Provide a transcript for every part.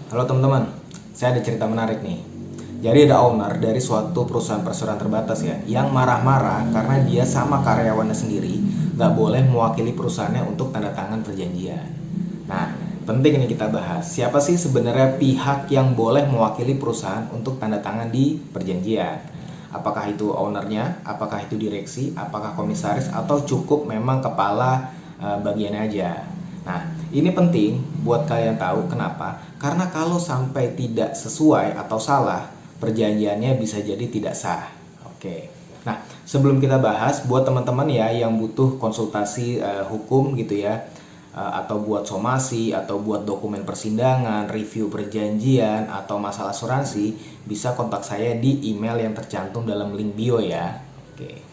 Halo teman-teman, saya ada cerita menarik nih. Jadi ada owner dari suatu perusahaan perseroan terbatas ya, yang marah-marah karena dia sama karyawannya sendiri nggak boleh mewakili perusahaannya untuk tanda tangan perjanjian. Nah, penting ini kita bahas. Siapa sih sebenarnya pihak yang boleh mewakili perusahaan untuk tanda tangan di perjanjian? Apakah itu ownernya, apakah itu direksi, apakah komisaris, atau cukup memang kepala bagiannya aja? Nah, ini penting buat kalian tahu kenapa? Karena kalau sampai tidak sesuai atau salah, perjanjiannya bisa jadi tidak sah. Oke. Nah, sebelum kita bahas, buat teman-teman ya yang butuh konsultasi hukum gitu ya, atau buat somasi, atau buat dokumen persidangan, review perjanjian, atau masalah asuransi, bisa kontak saya di email yang tercantum dalam link bio ya. Oke.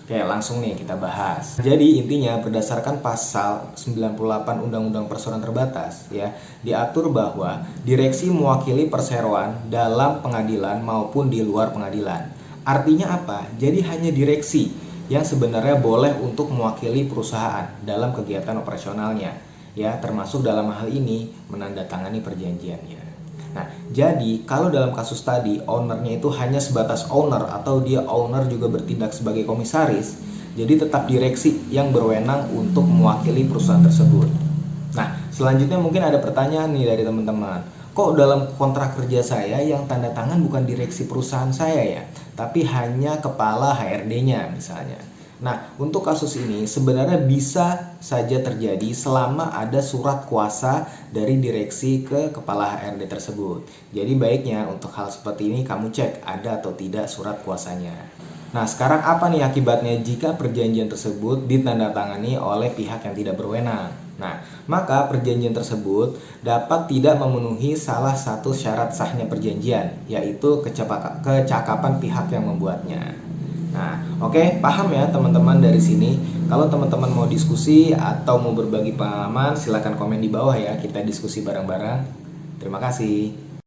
Oke, langsung nih kita bahas. Jadi intinya berdasarkan pasal 98 Undang-Undang Perseroan Terbatas ya, diatur bahwa direksi mewakili perseroan dalam pengadilan maupun di luar pengadilan. Artinya apa? Jadi hanya direksi yang sebenarnya boleh untuk mewakili perusahaan dalam kegiatan operasionalnya ya, termasuk dalam hal ini menandatangani perjanjiannya. Nah, jadi kalau dalam kasus tadi ownernya itu hanya sebatas owner atau dia owner juga bertindak sebagai komisaris, jadi tetap direksi yang berwenang untuk mewakili perusahaan tersebut. Nah, selanjutnya mungkin ada pertanyaan nih dari teman-teman. Kok dalam kontrak kerja saya yang tanda tangan bukan direksi perusahaan saya ya, tapi hanya kepala HRD-nya misalnya. Nah, untuk kasus ini sebenarnya bisa saja terjadi selama ada surat kuasa dari direksi ke kepala HRD tersebut. Jadi baiknya untuk hal seperti ini kamu cek ada atau tidak surat kuasanya. Nah, sekarang apa nih akibatnya jika perjanjian tersebut ditandatangani oleh pihak yang tidak berwenang? Nah, maka perjanjian tersebut dapat tidak memenuhi salah satu syarat sahnya perjanjian, yaitu kecakapan pihak yang membuatnya. Nah, oke, paham ya teman-teman dari sini. Kalau teman-teman mau diskusi atau mau berbagi pengalaman, silakan komen di bawah ya. Kita diskusi bareng-bareng. Terima kasih.